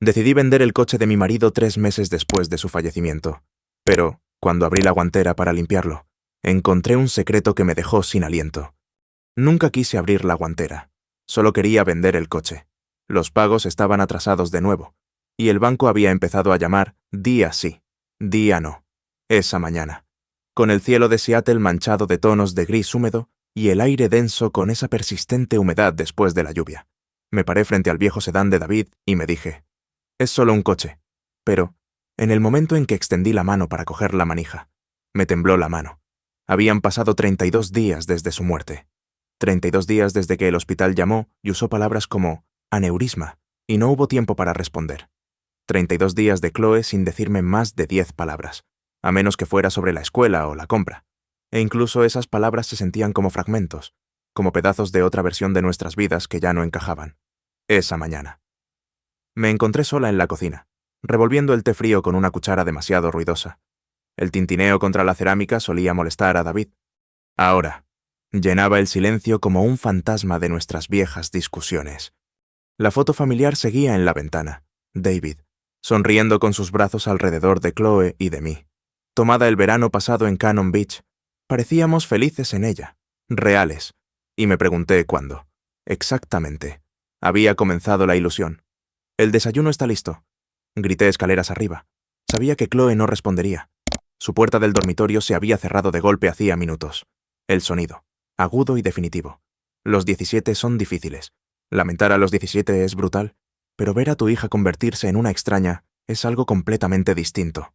Decidí vender el coche de mi marido 3 meses después de su fallecimiento. Pero, cuando abrí la guantera para limpiarlo, encontré un secreto que me dejó sin aliento. Nunca quise abrir la guantera. Solo quería vender el coche. Los pagos estaban atrasados de nuevo, y el banco había empezado a llamar día sí, día no, esa mañana, con el cielo de Seattle manchado de tonos de gris húmedo y el aire denso con esa persistente humedad después de la lluvia. Me paré frente al viejo sedán de David y me dije, es solo un coche. Pero, en el momento en que extendí la mano para coger la manija, me tembló la mano. Habían pasado 32 días desde su muerte. 32 días desde que el hospital llamó y usó palabras como aneurisma, y no hubo tiempo para responder. 32 días de Chloe sin decirme más de 10 palabras, a menos que fuera sobre la escuela o la compra. E incluso esas palabras se sentían como fragmentos, como pedazos de otra versión de nuestras vidas que ya no encajaban. Esa mañana. Me encontré sola en la cocina, revolviendo el té frío con una cuchara demasiado ruidosa. El tintineo contra la cerámica solía molestar a David. Ahora, llenaba el silencio como un fantasma de nuestras viejas discusiones. La foto familiar seguía en la ventana. David, sonriendo con sus brazos alrededor de Chloe y de mí. Tomada el verano pasado en Cannon Beach, parecíamos felices en ella, reales, y me pregunté cuándo, exactamente, había comenzado la ilusión. El desayuno está listo. Grité escaleras arriba. Sabía que Chloe no respondería. Su puerta del dormitorio se había cerrado de golpe hacía minutos. El sonido, agudo y definitivo. Los 17 son difíciles. Lamentar a los 17 es brutal, pero ver a tu hija convertirse en una extraña es algo completamente distinto.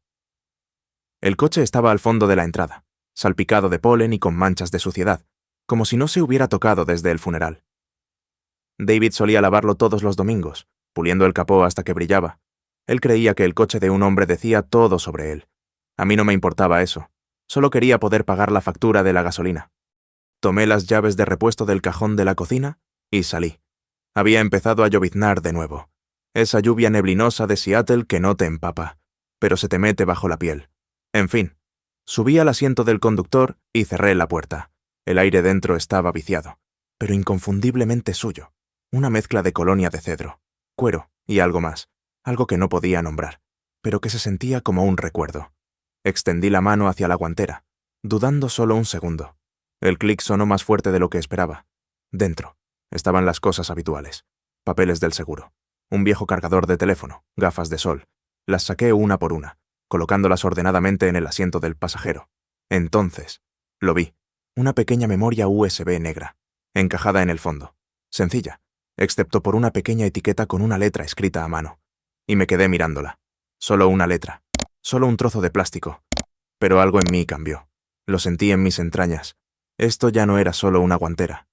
El coche estaba al fondo de la entrada, salpicado de polen y con manchas de suciedad, como si no se hubiera tocado desde el funeral. David solía lavarlo todos los domingos, puliendo el capó hasta que brillaba. Él creía que el coche de un hombre decía todo sobre él. A mí no me importaba eso. Solo quería poder pagar la factura de la gasolina. Tomé las llaves de repuesto del cajón de la cocina y salí. Había empezado a lloviznar de nuevo. Esa lluvia neblinosa de Seattle que no te empapa, pero se te mete bajo la piel. En fin, subí al asiento del conductor y cerré la puerta. El aire dentro estaba viciado, pero inconfundiblemente suyo. Una mezcla de colonia de cedro, cuero y algo más, algo que no podía nombrar, pero que se sentía como un recuerdo. Extendí la mano hacia la guantera, dudando solo un segundo. El clic sonó más fuerte de lo que esperaba. Dentro estaban las cosas habituales. Papeles del seguro, un viejo cargador de teléfono, gafas de sol. Las saqué una por una, colocándolas ordenadamente en el asiento del pasajero. Entonces, lo vi. Una pequeña memoria USB negra, encajada en el fondo. Sencilla, excepto por una pequeña etiqueta con una letra escrita a mano. Y me quedé mirándola. Solo una letra. Solo un trozo de plástico. Pero algo en mí cambió. Lo sentí en mis entrañas. Esto ya no era solo una guantera.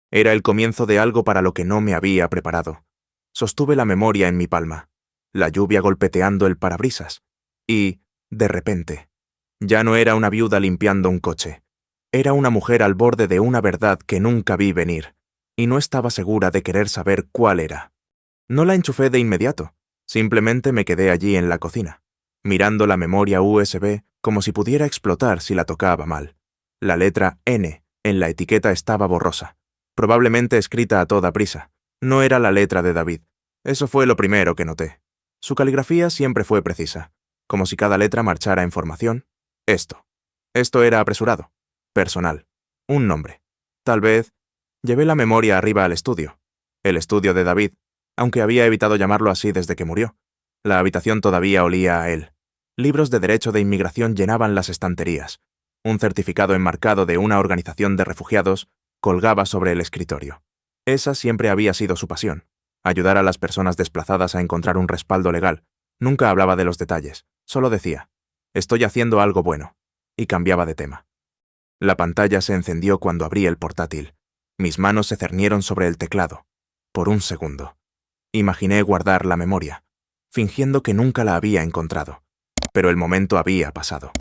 Era el comienzo de algo para lo que no me había preparado. Sostuve la memoria en mi palma, la lluvia golpeteando el parabrisas. Y, de repente, ya no era una viuda limpiando un coche. Era una mujer al borde de una verdad que nunca vi venir, y no estaba segura de querer saber cuál era. No la enchufé de inmediato, simplemente me quedé allí en la cocina, mirando la memoria USB como si pudiera explotar si la tocaba mal. La letra N en la etiqueta estaba borrosa, probablemente escrita a toda prisa. No era la letra de David. Eso fue lo primero que noté. Su caligrafía siempre fue precisa, como si cada letra marchara en formación. Esto era apresurado, personal, un nombre. Tal vez llevé la memoria arriba al estudio, el estudio de David, aunque había evitado llamarlo así desde que murió. La habitación todavía olía a él. Libros de derecho de inmigración llenaban las estanterías. Un certificado enmarcado de una organización de refugiados colgaba sobre el escritorio. Esa siempre había sido su pasión, ayudar a las personas desplazadas a encontrar un respaldo legal. Nunca hablaba de los detalles, solo decía, estoy haciendo algo bueno, y cambiaba de tema. La pantalla se encendió cuando abrí el portátil. Mis manos se cernieron sobre el teclado. Por un segundo. Imaginé guardar la memoria, fingiendo que nunca la había encontrado. Pero el momento había pasado.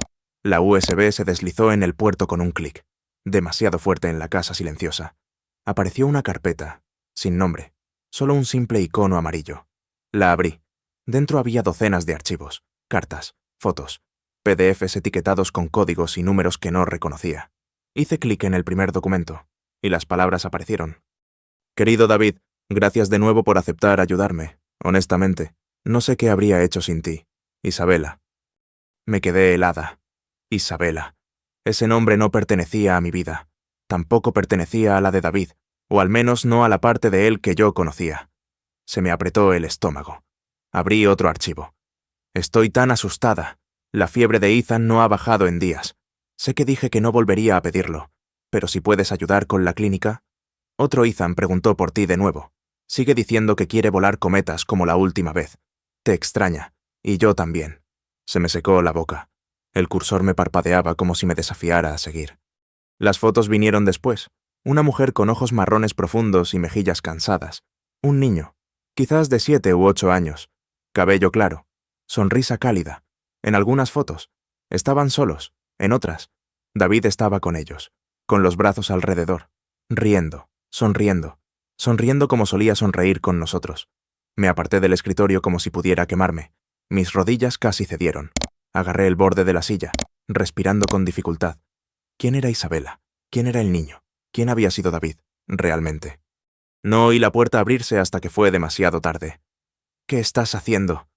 La USB se deslizó en el puerto con un clic, demasiado fuerte en la casa silenciosa. Apareció una carpeta, sin nombre, solo un simple icono amarillo. La abrí. Dentro había docenas de archivos, cartas, fotos, PDFs etiquetados con códigos y números que no reconocía. Hice clic en el primer documento, y las palabras aparecieron. Querido David, gracias de nuevo por aceptar ayudarme. Honestamente, No sé qué habría hecho sin ti, Isabela. Me quedé helada. Isabela. Ese nombre no pertenecía a mi vida. Tampoco pertenecía a la de David, o al menos no a la parte de él que yo conocía. Se me apretó el estómago. Abrí otro archivo. Estoy tan asustada. La fiebre de Ethan no ha bajado en días. Sé que dije que no volvería a pedirlo, pero si puedes ayudar con la clínica. Otro Ethan preguntó por ti de nuevo. Sigue diciendo que quiere volar cometas como la última vez. Te extraña, y yo también. Se me secó la boca. El cursor me parpadeaba como si me desafiara a seguir. Las fotos vinieron después. Una mujer con ojos marrones profundos y mejillas cansadas. Un niño, quizás de 7 u 8 años. Cabello claro. Sonrisa cálida. En algunas fotos. Estaban solos. En otras, David estaba con ellos, con los brazos alrededor, riendo, sonriendo como solía sonreír con nosotros. Me aparté del escritorio como si pudiera quemarme. Mis rodillas casi cedieron. Agarré el borde de la silla, respirando con dificultad. ¿Quién era Isabela? ¿Quién era el niño? ¿Quién había sido David, realmente? No oí la puerta abrirse hasta que fue demasiado tarde. ¿Qué estás haciendo?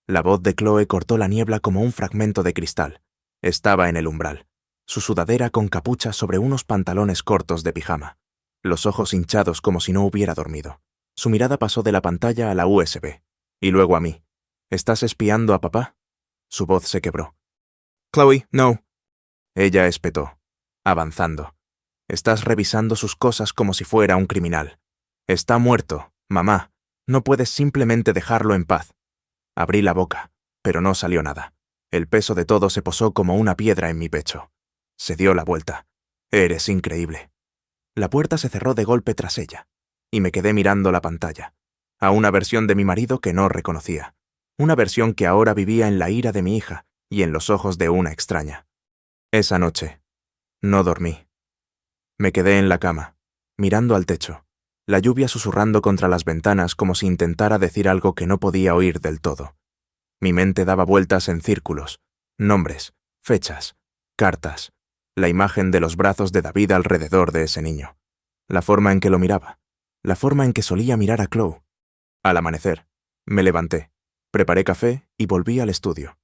La voz de Chloe cortó la niebla como un fragmento de cristal. Estaba en el umbral, su sudadera con capucha sobre unos pantalones cortos de pijama, los ojos hinchados como si no hubiera dormido. Su mirada pasó de la pantalla a la USB, y luego a mí. ¿Estás espiando a papá? Su voz se quebró. Chloe, no. Ella espetó, avanzando. Estás revisando sus cosas como si fuera un criminal. Está muerto, mamá. No puedes simplemente dejarlo en paz. Abrí la boca, pero no salió nada. El peso de todo se posó como una piedra en mi pecho. Se dio la vuelta. Eres increíble. La puerta se cerró de golpe tras ella, y me quedé mirando la pantalla, a una versión de mi marido que no reconocía, una versión que ahora vivía en la ira de mi hija y en los ojos de una extraña. Esa noche, no dormí. Me quedé en la cama, mirando al techo, la lluvia susurrando contra las ventanas como si intentara decir algo que no podía oír del todo. Mi mente daba vueltas en círculos, nombres, fechas, cartas, la imagen de los brazos de David alrededor de ese niño, la forma en que lo miraba, la forma en que solía mirar a Chloe. Al amanecer, me levanté, preparé café y volví al estudio.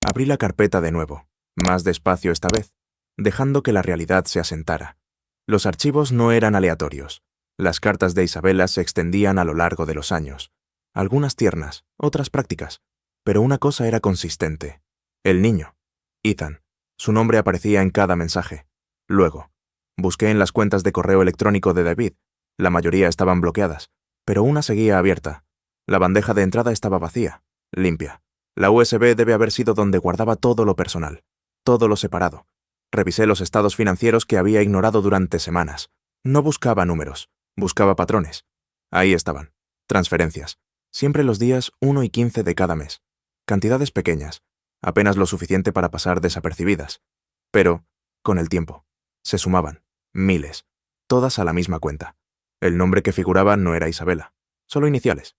Abrí la carpeta de nuevo, más despacio esta vez, dejando que la realidad se asentara. Los archivos no eran aleatorios. Las cartas de Isabela se extendían a lo largo de los años, algunas tiernas, otras prácticas. Pero una cosa era consistente. El niño, Ethan. Su nombre aparecía en cada mensaje. Luego, busqué en las cuentas de correo electrónico de David. La mayoría estaban bloqueadas, pero una seguía abierta. La bandeja de entrada estaba vacía, limpia. La USB debe haber sido donde guardaba todo lo personal, todo lo separado. Revisé los estados financieros que había ignorado durante semanas. No buscaba números, buscaba patrones. Ahí estaban. Transferencias. Siempre los días 1 y 15 de cada mes. Cantidades pequeñas, apenas lo suficiente para pasar desapercibidas. Pero, con el tiempo, se sumaban, miles, todas a la misma cuenta. El nombre que figuraba no era Isabela, solo iniciales.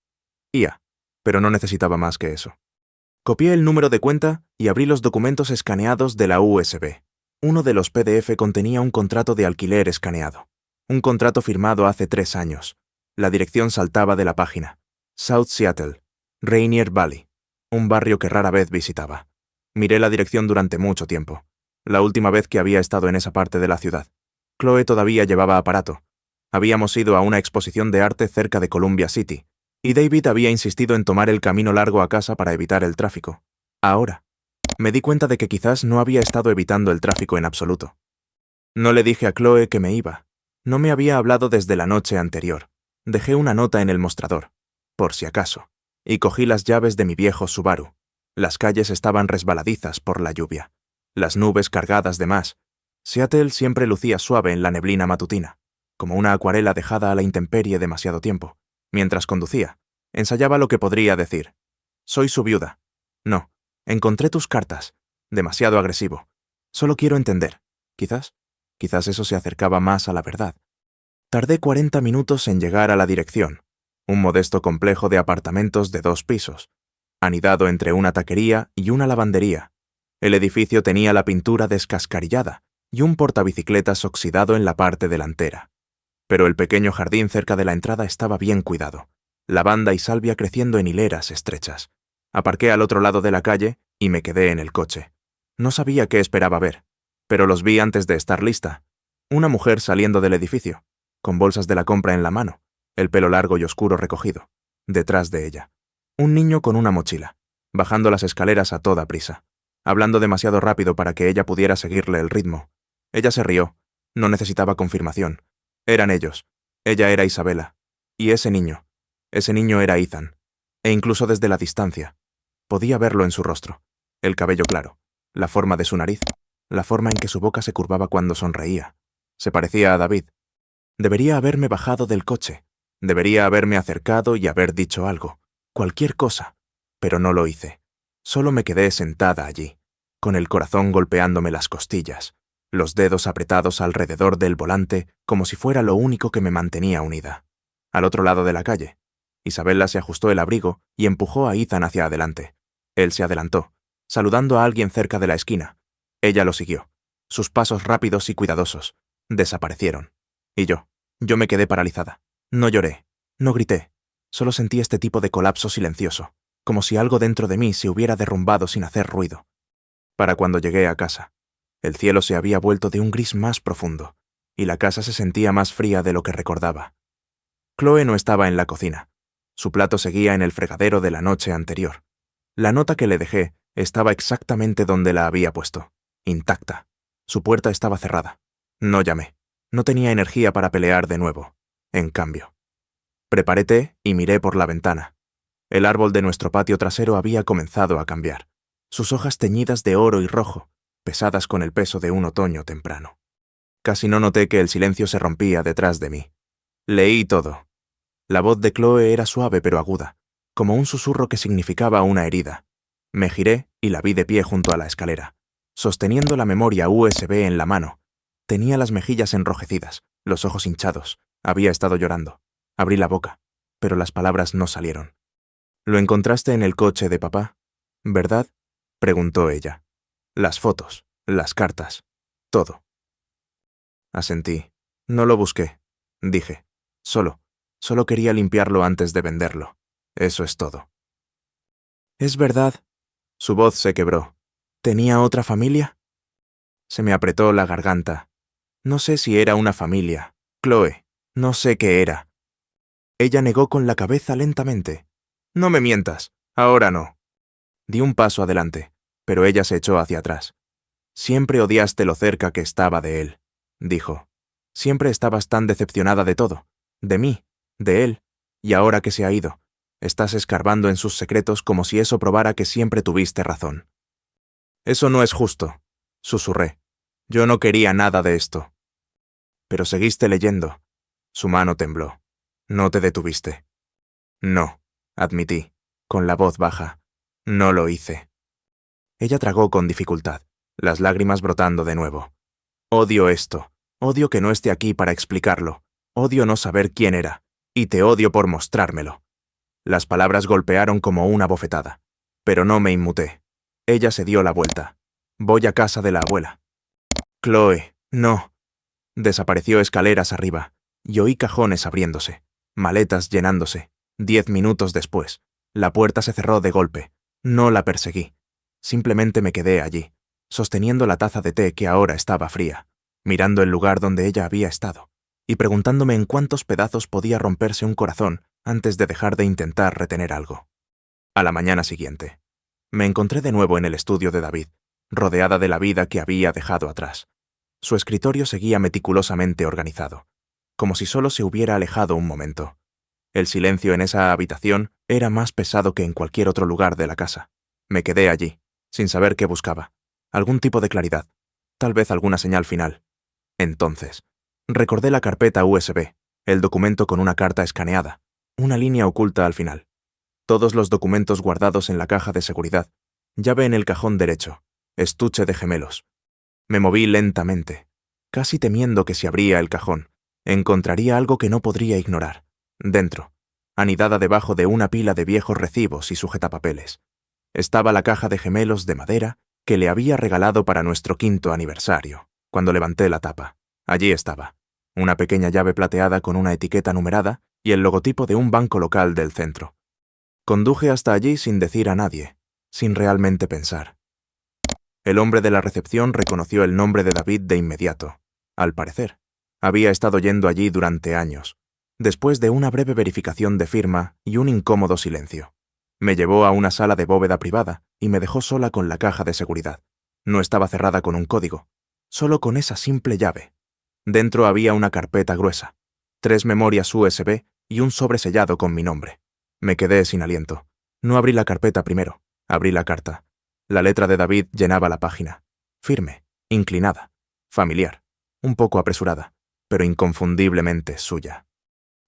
IA, pero no necesitaba más que eso. Copié el número de cuenta y abrí los documentos escaneados de la USB. Uno de los PDF contenía un contrato de alquiler escaneado. Un contrato firmado hace 3 años. La dirección saltaba de la página. South Seattle, Rainier Valley. Un barrio que rara vez visitaba. Miré la dirección durante mucho tiempo, la última vez que había estado en esa parte de la ciudad. Chloe todavía llevaba aparato. Habíamos ido a una exposición de arte cerca de Columbia City, y David había insistido en tomar el camino largo a casa para evitar el tráfico. Ahora, me di cuenta de que quizás no había estado evitando el tráfico en absoluto. No le dije a Chloe que me iba. No me había hablado desde la noche anterior. Dejé una nota en el mostrador, por si acaso, y cogí las llaves de mi viejo Subaru. Las calles estaban resbaladizas por la lluvia, las nubes cargadas de más. Seattle siempre lucía suave en la neblina matutina, como una acuarela dejada a la intemperie demasiado tiempo. Mientras conducía, ensayaba lo que podría decir. Soy su viuda. No, encontré tus cartas. Demasiado agresivo. Solo quiero entender. Quizás eso se acercaba más a la verdad. Tardé 40 minutos en llegar a la dirección. Un modesto complejo de apartamentos de 2 pisos, anidado entre una taquería y una lavandería. El edificio tenía la pintura descascarillada y un portabicicletas oxidado en la parte delantera. Pero el pequeño jardín cerca de la entrada estaba bien cuidado, lavanda y salvia creciendo en hileras estrechas. Aparqué al otro lado de la calle y me quedé en el coche. No sabía qué esperaba ver, pero los vi antes de estar lista. Una mujer saliendo del edificio, con bolsas de la compra en la mano, el pelo largo y oscuro recogido. Detrás de ella, un niño con una mochila, bajando las escaleras a toda prisa, hablando demasiado rápido para que ella pudiera seguirle el ritmo. Ella se rió. No necesitaba confirmación. Eran ellos. Ella era Isabela. Y ese niño era Ethan. E incluso desde la distancia, podía verlo en su rostro. El cabello claro, la forma de su nariz, la forma en que su boca se curvaba cuando sonreía. Se parecía a David. Debería haberme bajado del coche. Debería haberme acercado y haber dicho algo. Cualquier cosa. Pero no lo hice. Solo me quedé sentada allí, con el corazón golpeándome las costillas, los dedos apretados alrededor del volante como si fuera lo único que me mantenía unida. Al otro lado de la calle, Isabela se ajustó el abrigo y empujó a Ethan hacia adelante. Él se adelantó, saludando a alguien cerca de la esquina. Ella lo siguió. Sus pasos rápidos y cuidadosos. Desaparecieron. Y yo me quedé paralizada. No lloré, no grité. Solo sentí este tipo de colapso silencioso, como si algo dentro de mí se hubiera derrumbado sin hacer ruido. Para cuando llegué a casa, el cielo se había vuelto de un gris más profundo, y la casa se sentía más fría de lo que recordaba. Chloe no estaba en la cocina. Su plato seguía en el fregadero de la noche anterior. La nota que le dejé estaba exactamente donde la había puesto, intacta. Su puerta estaba cerrada. No llamé. No tenía energía para pelear de nuevo. En cambio, preparé té y miré por la ventana. El árbol de nuestro patio trasero había comenzado a cambiar. Sus hojas teñidas de oro y rojo, pesadas con el peso de un otoño temprano. Casi no noté que el silencio se rompía detrás de mí. Leí todo. La voz de Chloe era suave pero aguda, como un susurro que significaba una herida. Me giré y la vi de pie junto a la escalera, sosteniendo la memoria USB en la mano. Tenía las mejillas enrojecidas, los ojos hinchados. Había estado llorando. Abrí la boca, pero las palabras no salieron. «¿Lo encontraste en el coche de papá, verdad?», preguntó ella. «Las fotos, las cartas, todo». Asentí. «No lo busqué», dije. Solo quería limpiarlo antes de venderlo. Eso es todo». «¿Es verdad?». Su voz se quebró. «¿Tenía otra familia?». Se me apretó la garganta. No sé si era una familia. Chloe, no sé qué era. Ella negó con la cabeza lentamente. «No me mientas. Ahora no». Di un paso adelante, pero ella se echó hacia atrás. «Siempre odiaste lo cerca que estaba de él», dijo. «Siempre estabas tan decepcionada de todo. De mí, de él. Y ahora que se ha ido, estás escarbando en sus secretos como si eso probara que siempre tuviste razón». «Eso no es justo», susurré. «Yo no quería nada de esto». «Pero seguiste leyendo». Su mano tembló. «No te detuviste». «No», admití, con la voz baja. «No lo hice». Ella tragó con dificultad, las lágrimas brotando de nuevo. «Odio esto. Odio que no esté aquí para explicarlo. Odio no saber quién era. Y te odio por mostrármelo». Las palabras golpearon como una bofetada. Pero no me inmuté. Ella se dio la vuelta. «Voy a casa de la abuela». «Chloe, no». Desapareció escaleras arriba, y oí cajones abriéndose, maletas llenándose. 10 minutos después, la puerta se cerró de golpe. No la perseguí. Simplemente me quedé allí, sosteniendo la taza de té que ahora estaba fría, mirando el lugar donde ella había estado, y preguntándome en cuántos pedazos podía romperse un corazón antes de dejar de intentar retener algo. A la mañana siguiente, me encontré de nuevo en el estudio de David, rodeada de la vida que había dejado atrás. Su escritorio seguía meticulosamente organizado, como si solo se hubiera alejado un momento. El silencio en esa habitación era más pesado que en cualquier otro lugar de la casa. Me quedé allí, sin saber qué buscaba. Algún tipo de claridad, tal vez alguna señal final. Entonces, recordé la carpeta USB, el documento con una carta escaneada, una línea oculta al final. Todos los documentos guardados en la caja de seguridad, llave en el cajón derecho, estuche de gemelos. Me moví lentamente, casi temiendo que si abría el cajón, encontraría algo que no podría ignorar. Dentro, anidada debajo de una pila de viejos recibos y sujetapapeles, estaba la caja de gemelos de madera que le había regalado para nuestro 5º aniversario. Cuando levanté la tapa, allí estaba, una pequeña llave plateada con una etiqueta numerada y el logotipo de un banco local del centro. Conduje hasta allí sin decir a nadie, sin realmente pensar. El hombre de la recepción reconoció el nombre de David de inmediato. Al parecer, había estado yendo allí durante años, después de una breve verificación de firma y un incómodo silencio. Me llevó a una sala de bóveda privada y me dejó sola con la caja de seguridad. No estaba cerrada con un código, solo con esa simple llave. Dentro había una carpeta gruesa, 3 memorias USB y un sobre sellado con mi nombre. Me quedé sin aliento. No abrí la carpeta primero, abrí la carta. La letra de David llenaba la página. Firme, inclinada, familiar, un poco apresurada, pero inconfundiblemente suya.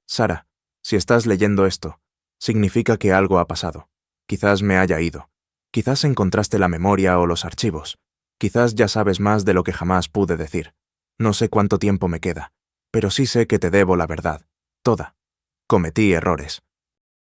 Sara, si estás leyendo esto, significa que algo ha pasado. Quizás me haya ido. Quizás encontraste la memoria o los archivos. Quizás ya sabes más de lo que jamás pude decir. No sé cuánto tiempo me queda, pero sí sé que te debo la verdad. Toda. Cometí errores.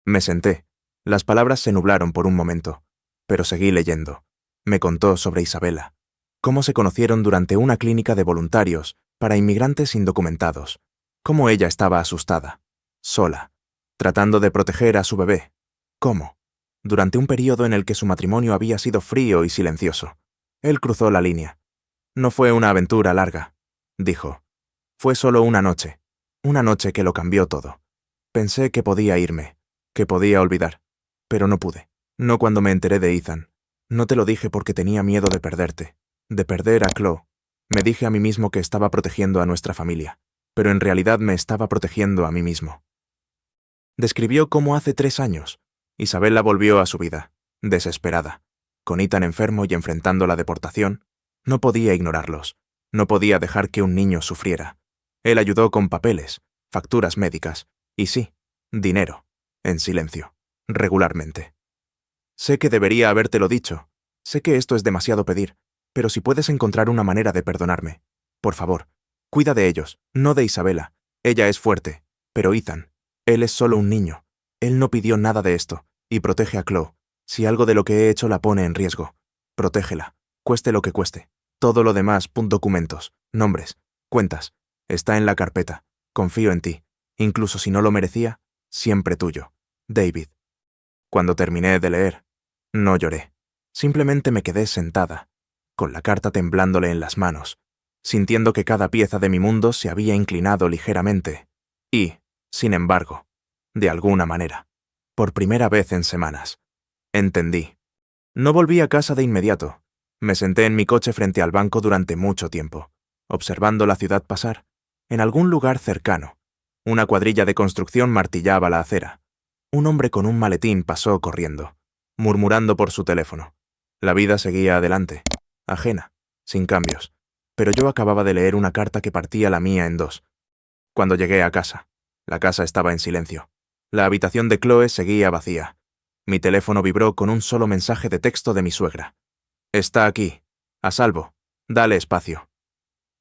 Me senté. Las palabras se nublaron por un momento, pero seguí leyendo. Me contó sobre Isabela, cómo se conocieron durante una clínica de voluntarios para inmigrantes indocumentados, cómo ella estaba asustada, sola, tratando de proteger a su bebé. ¿Cómo? Durante un periodo en el que su matrimonio había sido frío y silencioso. Él cruzó la línea. No fue una aventura larga, dijo. Fue solo una noche que lo cambió todo. Pensé que podía irme, que podía olvidar, pero no pude. No cuando me enteré de Ethan. No te lo dije porque tenía miedo de perderte, de perder a Chloe. Me dije a mí mismo que estaba protegiendo a nuestra familia, pero en realidad me estaba protegiendo a mí mismo. Describió cómo hace 3 años, Isabela volvió a su vida, desesperada. Con Ethan enfermo y enfrentando la deportación, no podía ignorarlos. No podía dejar que un niño sufriera. Él ayudó con papeles, facturas médicas, y sí, dinero, en silencio, regularmente. Sé que debería habértelo dicho. Sé que esto es demasiado pedir, pero si puedes encontrar una manera de perdonarme, por favor, cuida de ellos, no de Isabela. Ella es fuerte, pero Ethan, él es solo un niño. Él no pidió nada de esto, y protege a Chloe. Si algo de lo que he hecho la pone en riesgo, protégela, cueste lo que cueste. Todo lo demás, documentos, nombres, cuentas, está en la carpeta. Confío en ti, incluso si no lo merecía, siempre tuyo, David. Cuando terminé de leer, no lloré. Simplemente me quedé sentada, con la carta temblándole en las manos, sintiendo que cada pieza de mi mundo se había inclinado ligeramente. Y, sin embargo, de alguna manera, por primera vez en semanas, entendí. No volví a casa de inmediato. Me senté en mi coche frente al banco durante mucho tiempo, observando la ciudad pasar. En algún lugar cercano, una cuadrilla de construcción martillaba la acera. Un hombre con un maletín pasó corriendo, murmurando por su teléfono. La vida seguía adelante, ajena, sin cambios, pero yo acababa de leer una carta que partía la mía en 2. Cuando llegué a casa, la casa estaba en silencio. La habitación de Chloe seguía vacía. Mi teléfono vibró con un solo mensaje de texto de mi suegra. Está aquí, a salvo, dale espacio.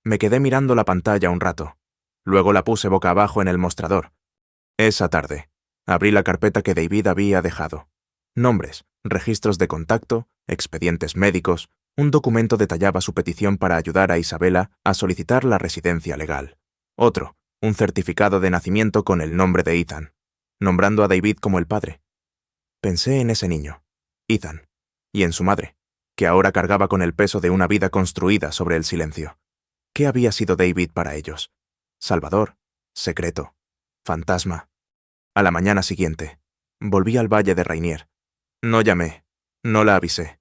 Me quedé mirando la pantalla un rato. Luego la puse boca abajo en el mostrador. Esa tarde, abrí la carpeta que David había dejado. Nombres, registros de contacto, expedientes médicos, un documento detallaba su petición para ayudar a Isabela a solicitar la residencia legal. Otro, un certificado de nacimiento con el nombre de Ethan, nombrando a David como el padre. Pensé en ese niño, Ethan, y en su madre, que ahora cargaba con el peso de una vida construida sobre el silencio. ¿Qué había sido David para ellos? Salvador, secreto, fantasma. A la mañana siguiente, volví al valle de Rainier. No llamé, no la avisé.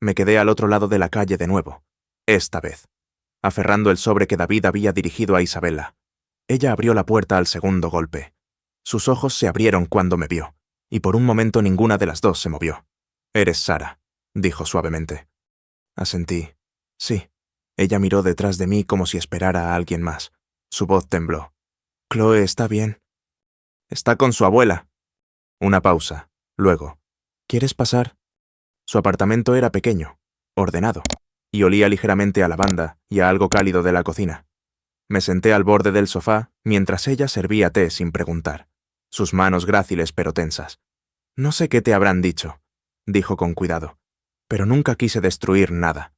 Me quedé al otro lado de la calle de nuevo, esta vez, aferrando el sobre que David había dirigido a Isabela. Ella abrió la puerta al segundo golpe. Sus ojos se abrieron cuando me vio, y por un momento ninguna de las dos se movió. «Eres Sara», dijo suavemente. Asentí. Sí. Ella miró detrás de mí como si esperara a alguien más. Su voz tembló. «Chloe está bien». «Está con su abuela». Una pausa. Luego. «¿Quieres pasar?» Su apartamento era pequeño, ordenado, y olía ligeramente a lavanda y a algo cálido de la cocina. Me senté al borde del sofá mientras ella servía té sin preguntar, sus manos gráciles pero tensas. «No sé qué te habrán dicho», dijo con cuidado, «pero nunca quise destruir nada».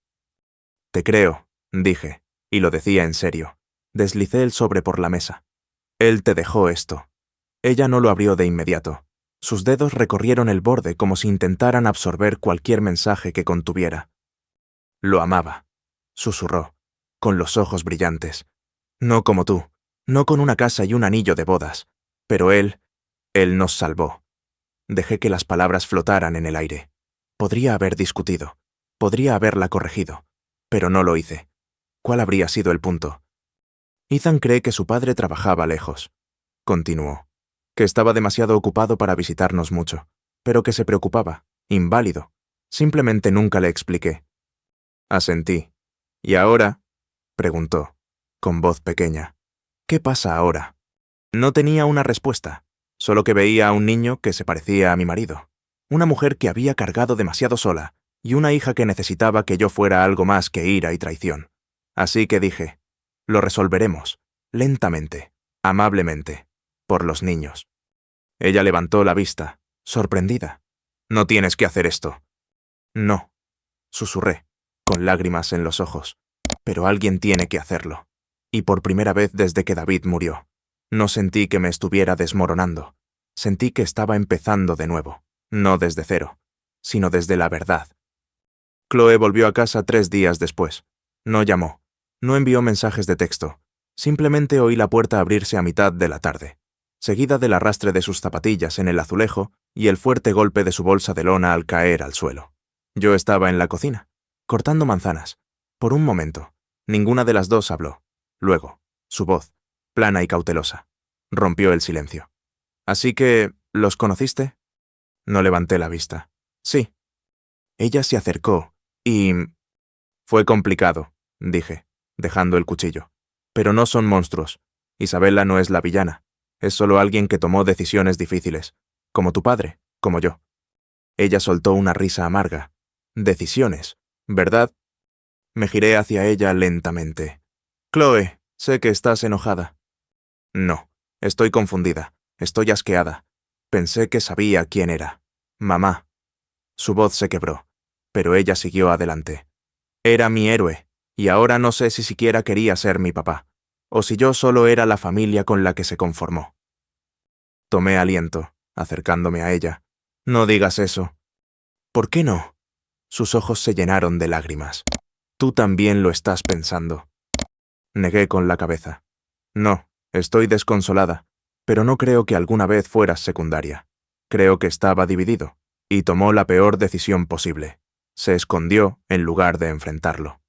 «Te creo», dije, y lo decía en serio. Deslicé el sobre por la mesa. «Él te dejó esto». Ella no lo abrió de inmediato. Sus dedos recorrieron el borde como si intentaran absorber cualquier mensaje que contuviera. Lo amaba, susurró, con los ojos brillantes. No como tú, no con una casa y un anillo de bodas, pero él nos salvó. Dejé que las palabras flotaran en el aire. Podría haber discutido, podría haberla corregido, pero no lo hice. ¿Cuál habría sido el punto? Ethan cree que su padre trabajaba lejos, continuó, que estaba demasiado ocupado para visitarnos mucho, pero que se preocupaba, inválido. Simplemente nunca le expliqué. Asentí. ¿Y ahora? Preguntó, con voz pequeña. ¿Qué pasa ahora? No tenía una respuesta, solo que veía a un niño que se parecía a mi marido, una mujer que había cargado demasiado sola y una hija que necesitaba que yo fuera algo más que ira y traición. Así que dije, lo resolveremos, lentamente, amablemente, por los niños. Ella levantó la vista, sorprendida. No tienes que hacer esto. No, susurré, con lágrimas en los ojos. Pero alguien tiene que hacerlo. Y por primera vez desde que David murió, no sentí que me estuviera desmoronando. Sentí que estaba empezando de nuevo, no desde cero, sino desde la verdad. Chloe volvió a casa 3 días después. No llamó, no envió mensajes de texto. Simplemente oí la puerta abrirse a mitad de la tarde, seguida del arrastre de sus zapatillas en el azulejo y el fuerte golpe de su bolsa de lona al caer al suelo. Yo estaba en la cocina, cortando manzanas. Por un momento, ninguna de las dos habló. Luego, su voz, plana y cautelosa, rompió el silencio. «¿Así que, los conociste?» No levanté la vista. «Sí». Ella se acercó y... «Fue complicado», dije, dejando el cuchillo. «Pero no son monstruos. Isabella no es la villana. Es solo alguien que tomó decisiones difíciles. Como tu padre, como yo». Ella soltó una risa amarga. «Decisiones, ¿verdad?» Me giré hacia ella lentamente. «Chloe, sé que estás enojada». «No, estoy confundida, estoy asqueada. Pensé que sabía quién era. Mamá». Su voz se quebró, pero ella siguió adelante. «Era mi héroe, y ahora no sé si siquiera quería ser mi papá, o si yo solo era la familia con la que se conformó». Tomé aliento, acercándome a ella. «No digas eso». «¿Por qué no?» Sus ojos se llenaron de lágrimas. «Tú también lo estás pensando». Negué con la cabeza. «No, estoy desconsolada, pero no creo que alguna vez fueras secundaria. Creo que estaba dividido, y tomó la peor decisión posible. Se escondió en lugar de enfrentarlo».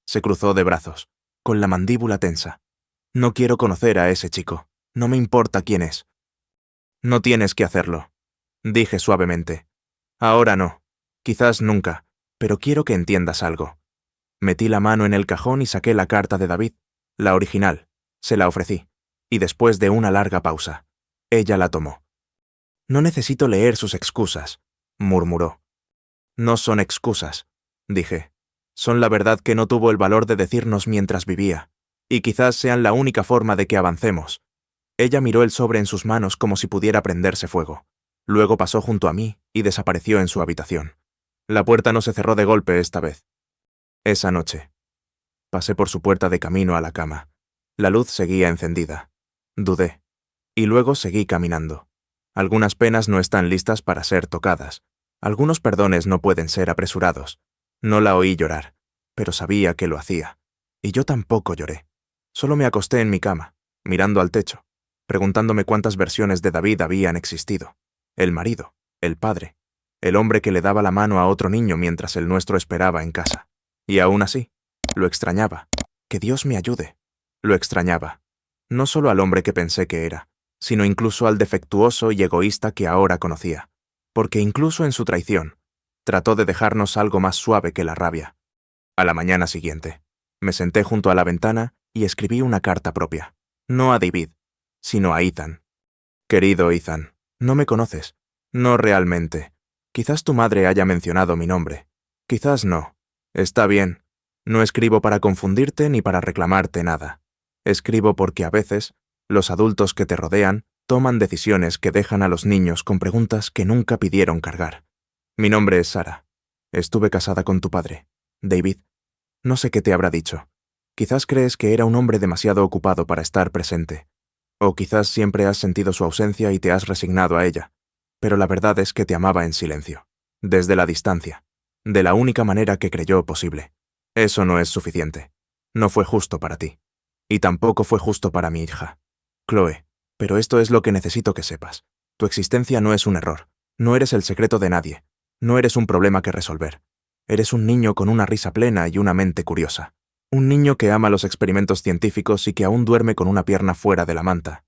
Se cruzó de brazos, con la mandíbula tensa. «No quiero conocer a ese chico. No me importa quién es». «No tienes que hacerlo», dije suavemente. «Ahora no. Quizás nunca, pero quiero que entiendas algo». Metí la mano en el cajón y saqué la carta de David, la original. Se la ofrecí, y después de una larga pausa, ella la tomó. «No necesito leer sus excusas», murmuró. «No son excusas», dije. «Son la verdad que no tuvo el valor de decirnos mientras vivía, y quizás sean la única forma de que avancemos». Ella miró el sobre en sus manos como si pudiera prenderse fuego. Luego pasó junto a mí y desapareció en su habitación. La puerta no se cerró de golpe esta vez. Esa noche. Pasé por su puerta de camino a la cama. La luz seguía encendida. Dudé. Y luego seguí caminando. Algunas penas no están listas para ser tocadas. Algunos perdones no pueden ser apresurados. No la oí llorar, pero sabía que lo hacía. Y yo tampoco lloré. Solo me acosté en mi cama, mirando al techo, preguntándome cuántas versiones de David habían existido. El marido, el padre, el hombre que le daba la mano a otro niño mientras el nuestro esperaba en casa. Y aún así, lo extrañaba. Que Dios me ayude. Lo extrañaba. No solo al hombre que pensé que era, sino incluso al defectuoso y egoísta que ahora conocía. Porque incluso en su traición, trató de dejarnos algo más suave que la rabia. A la mañana siguiente, me senté junto a la ventana y escribí una carta propia. No a David, sino a Ethan. «Querido Ethan, no me conoces. No realmente. Quizás tu madre haya mencionado mi nombre. Quizás no. Está bien. No escribo para confundirte ni para reclamarte nada. Escribo porque a veces, los adultos que te rodean toman decisiones que dejan a los niños con preguntas que nunca pidieron cargar. Mi nombre es Sara. Estuve casada con tu padre, David. No sé qué te habrá dicho. Quizás crees que era un hombre demasiado ocupado para estar presente. O quizás siempre has sentido su ausencia y te has resignado a ella, pero la verdad es que te amaba en silencio, desde la distancia, de la única manera que creyó posible. Eso no es suficiente. No fue justo para ti. Y tampoco fue justo para mi hija. Chloe, pero esto es lo que necesito que sepas. Tu existencia no es un error. No eres el secreto de nadie. No eres un problema que resolver. Eres un niño con una risa plena y una mente curiosa. Un niño que ama los experimentos científicos y que aún duerme con una pierna fuera de la manta.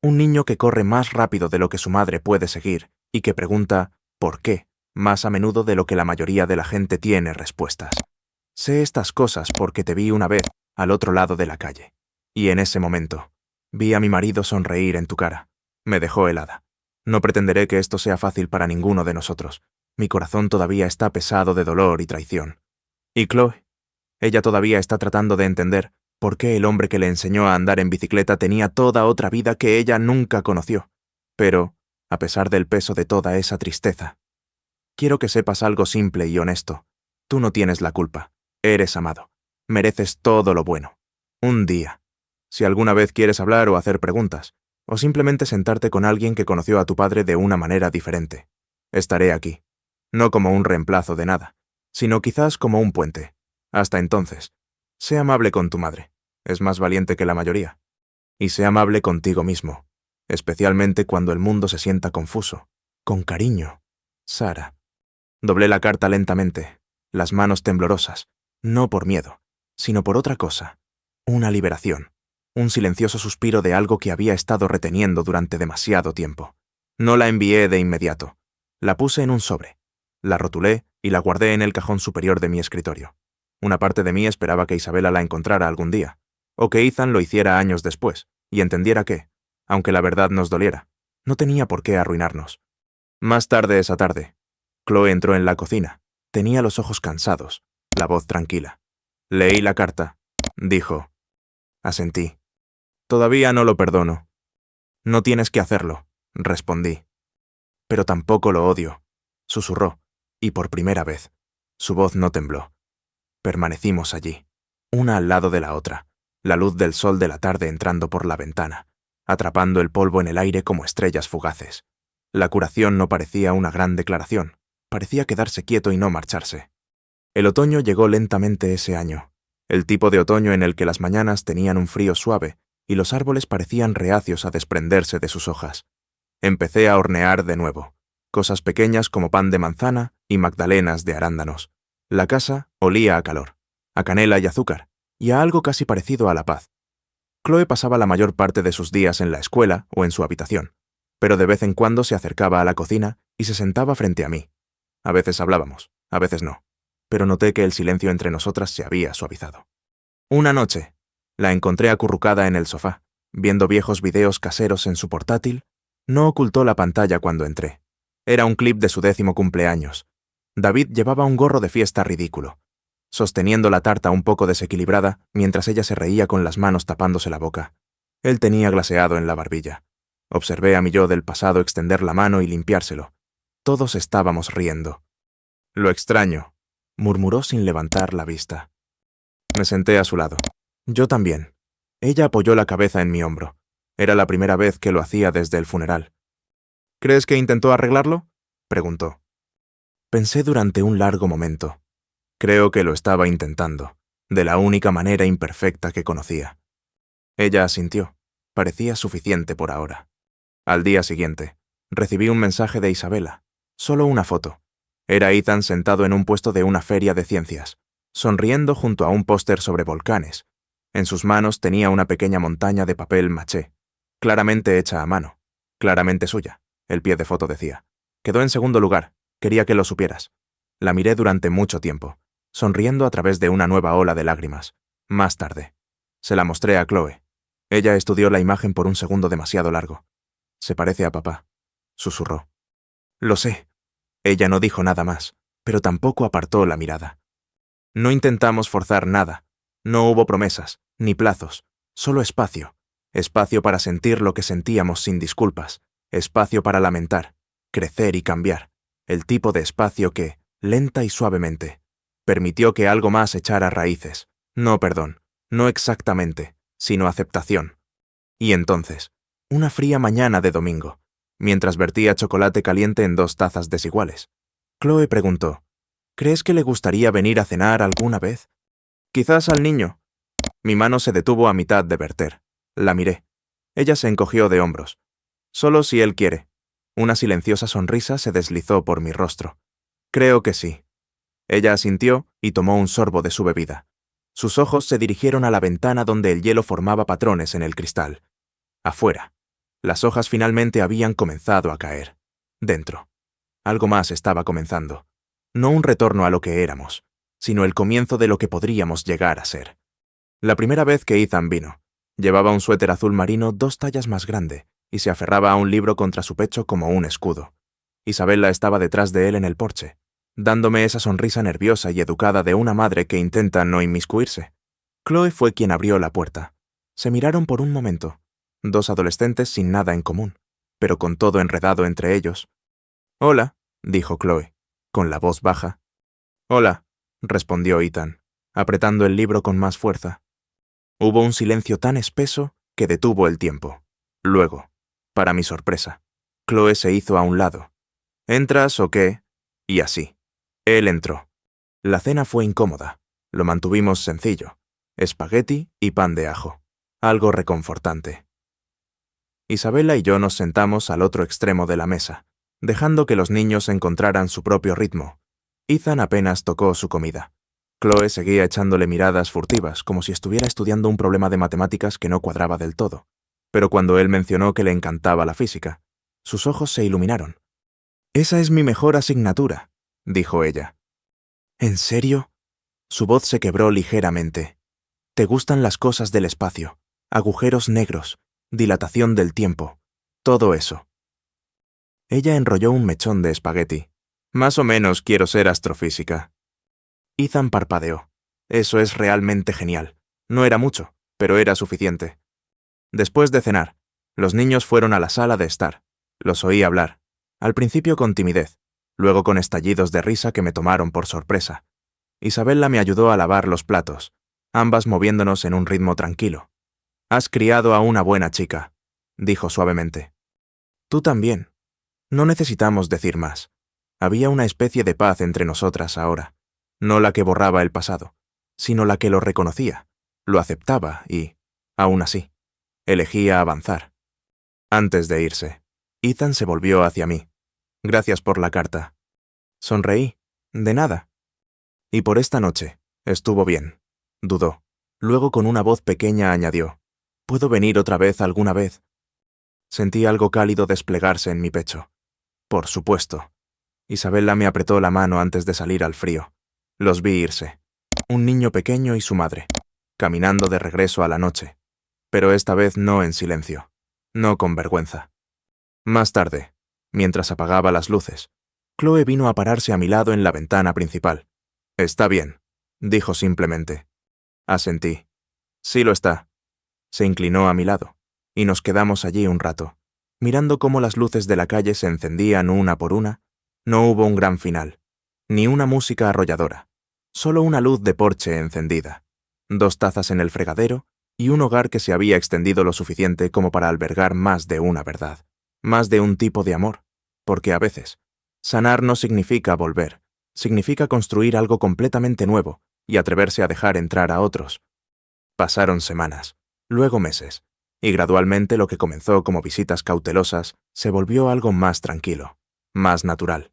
Un niño que corre más rápido de lo que su madre puede seguir y que pregunta ¿por qué? Más a menudo de lo que la mayoría de la gente tiene respuestas. Sé estas cosas porque te vi una vez al otro lado de la calle. Y en ese momento, vi a mi marido sonreír en tu cara. Me dejó helada. No pretenderé que esto sea fácil para ninguno de nosotros. Mi corazón todavía está pesado de dolor y traición. Y Chloe, ella todavía está tratando de entender por qué el hombre que le enseñó a andar en bicicleta tenía toda otra vida que ella nunca conoció. Pero, a pesar del peso de toda esa tristeza, quiero que sepas algo simple y honesto. Tú no tienes la culpa. Eres amado. Mereces todo lo bueno. Un día. Si alguna vez quieres hablar o hacer preguntas, o simplemente sentarte con alguien que conoció a tu padre de una manera diferente, estaré aquí. No como un reemplazo de nada, sino quizás como un puente. Hasta entonces, sé amable con tu madre. Es más valiente que la mayoría. Y sé amable contigo mismo, especialmente cuando el mundo se sienta confuso. Con cariño. Sara. Doblé la carta lentamente, las manos temblorosas, no por miedo, sino por otra cosa. Una liberación. Un silencioso suspiro de algo que había estado reteniendo durante demasiado tiempo. No la envié de inmediato. La puse en un sobre. La rotulé y la guardé en el cajón superior de mi escritorio. Una parte de mí esperaba que Isabela la encontrara algún día, o que Ethan lo hiciera años después, y entendiera que, aunque la verdad nos doliera, no tenía por qué arruinarnos. Más tarde esa tarde, Chloe entró en la cocina. Tenía los ojos cansados, la voz tranquila. Leí la carta. Dijo. Asentí. Todavía no lo perdono. No tienes que hacerlo, respondí. Pero tampoco lo odio, susurró, y por primera vez, su voz no tembló. Permanecimos allí, una al lado de la otra, la luz del sol de la tarde entrando por la ventana, atrapando el polvo en el aire como estrellas fugaces. La curación no parecía una gran declaración, parecía quedarse quieto y no marcharse. El otoño llegó lentamente ese año, el tipo de otoño en el que las mañanas tenían un frío suave y los árboles parecían reacios a desprenderse de sus hojas. Empecé a hornear de nuevo, cosas pequeñas como pan de manzana y magdalenas de arándanos. La casa olía a calor, a canela y azúcar, y a algo casi parecido a la paz. Chloe pasaba la mayor parte de sus días en la escuela o en su habitación, pero de vez en cuando se acercaba a la cocina y se sentaba frente a mí. A veces hablábamos, a veces no, pero noté que el silencio entre nosotras se había suavizado. Una noche, la encontré acurrucada en el sofá, viendo viejos videos caseros en su portátil. No ocultó la pantalla cuando entré. Era un clip de su 10º cumpleaños. David llevaba un gorro de fiesta ridículo, sosteniendo la tarta un poco desequilibrada mientras ella se reía con las manos tapándose la boca. Él tenía glaseado en la barbilla. Observé a mi yo del pasado extender la mano y limpiárselo. Todos estábamos riendo. Lo extraño, murmuró sin levantar la vista. Me senté a su lado. Yo también. Ella apoyó la cabeza en mi hombro. Era la primera vez que lo hacía desde el funeral. ¿Crees que intentó arreglarlo?, preguntó. Pensé durante un largo momento. Creo que lo estaba intentando, de la única manera imperfecta que conocía. Ella asintió. Parecía suficiente por ahora. Al día siguiente, recibí un mensaje de Isabela. Solo una foto. Era Ethan sentado en un puesto de una feria de ciencias, sonriendo junto a un póster sobre volcanes. En sus manos tenía una pequeña montaña de papel maché, claramente hecha a mano, claramente suya, el pie de foto decía. Quedó en segundo lugar, quería que lo supieras. La miré durante mucho tiempo, sonriendo a través de una nueva ola de lágrimas. Más tarde, se la mostré a Chloe. Ella estudió la imagen por un segundo demasiado largo. Se parece a papá, susurró. Lo sé. Ella no dijo nada más, pero tampoco apartó la mirada. No intentamos forzar nada. No hubo promesas, ni plazos, solo espacio. Espacio para sentir lo que sentíamos sin disculpas. Espacio para lamentar, crecer y cambiar. El tipo de espacio que, lenta y suavemente, permitió que algo más echara raíces. No perdón, no exactamente, sino aceptación. Y entonces, una fría mañana de domingo, mientras vertía chocolate caliente en 2 tazas desiguales, Chloe preguntó, ¿crees que le gustaría venir a cenar alguna vez? Quizás al niño. Mi mano se detuvo a mitad de verter. La miré. Ella se encogió de hombros. Solo si él quiere. Una silenciosa sonrisa se deslizó por mi rostro. Creo que sí. Ella asintió y tomó un sorbo de su bebida. Sus ojos se dirigieron a la ventana donde el hielo formaba patrones en el cristal. Afuera. Las hojas finalmente habían comenzado a caer. Dentro. Algo más estaba comenzando. No un retorno a lo que éramos, sino el comienzo de lo que podríamos llegar a ser. La primera vez que Ethan vino, llevaba un suéter azul marino 2 tallas más grande y se aferraba a un libro contra su pecho como un escudo. Isabella estaba detrás de él en el porche, dándome esa sonrisa nerviosa y educada de una madre que intenta no inmiscuirse. Chloe fue quien abrió la puerta. Se miraron por un momento, 2 adolescentes sin nada en común, pero con todo enredado entre ellos. «Hola», dijo Chloe, con la voz baja. «Hola», respondió Ethan, apretando el libro con más fuerza. Hubo un silencio tan espeso que detuvo el tiempo. Luego, para mi sorpresa, Chloe se hizo a un lado. «¿Entras o qué?» Y así. Él entró. La cena fue incómoda. Lo mantuvimos sencillo. Espagueti y pan de ajo. Algo reconfortante. Isabella y yo nos sentamos al otro extremo de la mesa, dejando que los niños encontraran su propio ritmo. Ethan apenas tocó su comida. Chloe seguía echándole miradas furtivas, como si estuviera estudiando un problema de matemáticas que no cuadraba del todo. Pero cuando él mencionó que le encantaba la física, sus ojos se iluminaron. «Esa es mi mejor asignatura», dijo ella. «¿En serio?» Su voz se quebró ligeramente. «Te gustan las cosas del espacio, agujeros negros, dilatación del tiempo, todo eso». Ella enrolló un mechón de espagueti. «Más o menos quiero ser astrofísica». Ethan parpadeó. «Eso es realmente genial. No era mucho, pero era suficiente». Después de cenar, los niños fueron a la sala de estar. Los oí hablar, al principio con timidez, luego con estallidos de risa que me tomaron por sorpresa. Isabella me ayudó a lavar los platos, ambas moviéndonos en un ritmo tranquilo. «Has criado a una buena chica», dijo suavemente. «Tú también. No necesitamos decir más. Había una especie de paz entre nosotras ahora, no la que borraba el pasado, sino la que lo reconocía, lo aceptaba y, aún así, elegía avanzar». Antes de irse, Ethan se volvió hacia mí. «Gracias por la carta». Sonreí. «De nada». «Y por esta noche. Estuvo bien». Dudó. Luego con una voz pequeña añadió, «¿Puedo venir otra vez alguna vez?» Sentí algo cálido desplegarse en mi pecho. «Por supuesto». Isabella me apretó la mano antes de salir al frío. Los vi irse. Un niño pequeño y su madre, caminando de regreso a la noche. Pero esta vez no en silencio. No con vergüenza. Más tarde, mientras apagaba las luces, Chloe vino a pararse a mi lado en la ventana principal. «Está bien», dijo simplemente. Asentí. «Sí lo está». Se inclinó a mi lado, y nos quedamos allí un rato, mirando cómo las luces de la calle se encendían una por una. No hubo un gran final, ni una música arrolladora, solo una luz de porche encendida, 2 tazas en el fregadero y un hogar que se había extendido lo suficiente como para albergar más de una verdad, más de un tipo de amor, porque a veces, sanar no significa volver, significa construir algo completamente nuevo y atreverse a dejar entrar a otros. Pasaron semanas, luego meses, y gradualmente lo que comenzó como visitas cautelosas se volvió algo más tranquilo, más natural.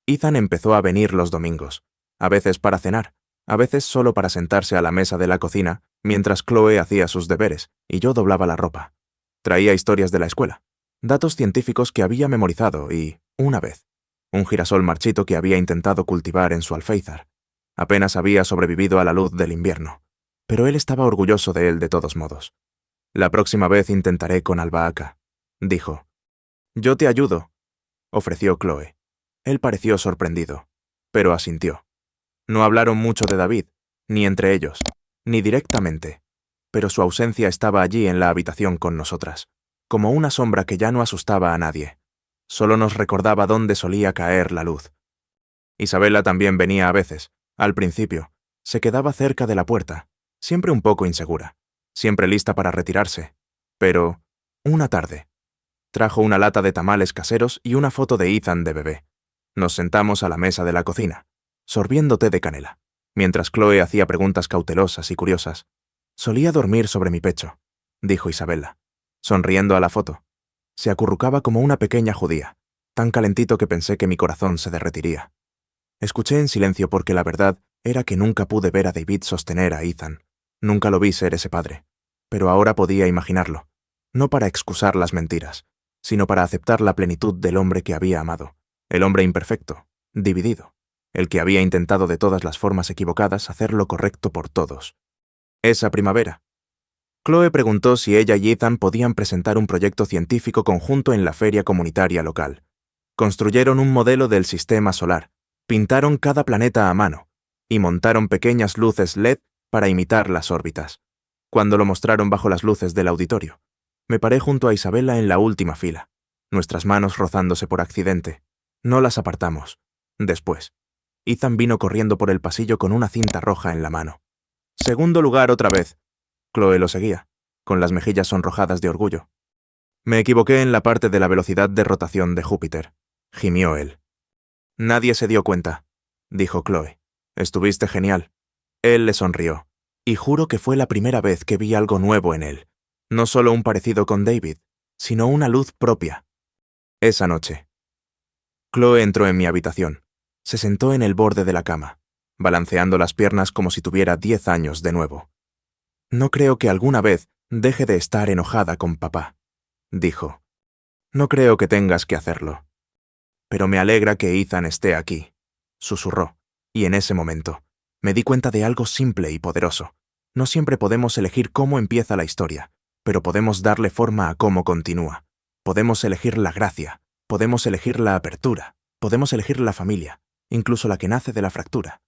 Ethan empezó a venir los domingos, a veces para cenar, a veces solo para sentarse a la mesa de la cocina, mientras Chloe hacía sus deberes y yo doblaba la ropa. Traía historias de la escuela, datos científicos que había memorizado y, una vez, un girasol marchito que había intentado cultivar en su alféizar. Apenas había sobrevivido a la luz del invierno, pero él estaba orgulloso de él de todos modos. «La próxima vez intentaré con albahaca», dijo. «Yo te ayudo», ofreció Chloe. Él pareció sorprendido, pero asintió. No hablaron mucho de David, ni entre ellos, ni directamente, pero su ausencia estaba allí en la habitación con nosotras, como una sombra que ya no asustaba a nadie. Solo nos recordaba dónde solía caer la luz. Isabella también venía a veces, al principio. Se quedaba cerca de la puerta, siempre un poco insegura, siempre lista para retirarse. Pero, una tarde, trajo una lata de tamales caseros y una foto de Ethan de bebé. Nos sentamos a la mesa de la cocina, sorbiendo té de canela, mientras Chloe hacía preguntas cautelosas y curiosas. Solía dormir sobre mi pecho, dijo Isabella, sonriendo a la foto. Se acurrucaba como una pequeña judía, tan calentito que pensé que mi corazón se derretiría. Escuché en silencio porque la verdad era que nunca pude ver a David sostener a Ethan. Nunca lo vi ser ese padre. Pero ahora podía imaginarlo, no para excusar las mentiras, sino para aceptar la plenitud del hombre que había amado, el hombre imperfecto, dividido, el que había intentado de todas las formas equivocadas hacer lo correcto por todos. Esa primavera, Chloe preguntó si ella y Ethan podían presentar un proyecto científico conjunto en la feria comunitaria local. Construyeron un modelo del sistema solar, pintaron cada planeta a mano y montaron pequeñas luces LED para imitar las órbitas. Cuando lo mostraron bajo las luces del auditorio, me paré junto a Isabella en la última fila, nuestras manos rozándose por accidente. No las apartamos. Después, Ethan vino corriendo por el pasillo con una cinta roja en la mano. Segundo lugar otra vez. Chloe lo seguía, con las mejillas sonrojadas de orgullo. Me equivoqué en la parte de la velocidad de rotación de Júpiter, gimió él. Nadie se dio cuenta, dijo Chloe. Estuviste genial. Él le sonrió, y juro que fue la primera vez que vi algo nuevo en él. No solo un parecido con David, sino una luz propia. Esa noche, Chloe entró en mi habitación. Se sentó en el borde de la cama, balanceando las piernas como si tuviera 10 años de nuevo. No creo que alguna vez deje de estar enojada con papá, dijo. No creo que tengas que hacerlo. Pero me alegra que Ethan esté aquí, susurró, y en ese momento me di cuenta de algo simple y poderoso. No siempre podemos elegir cómo empieza la historia, pero podemos darle forma a cómo continúa. Podemos elegir la gracia, podemos elegir la apertura, podemos elegir la familia, incluso la que nace de la fractura.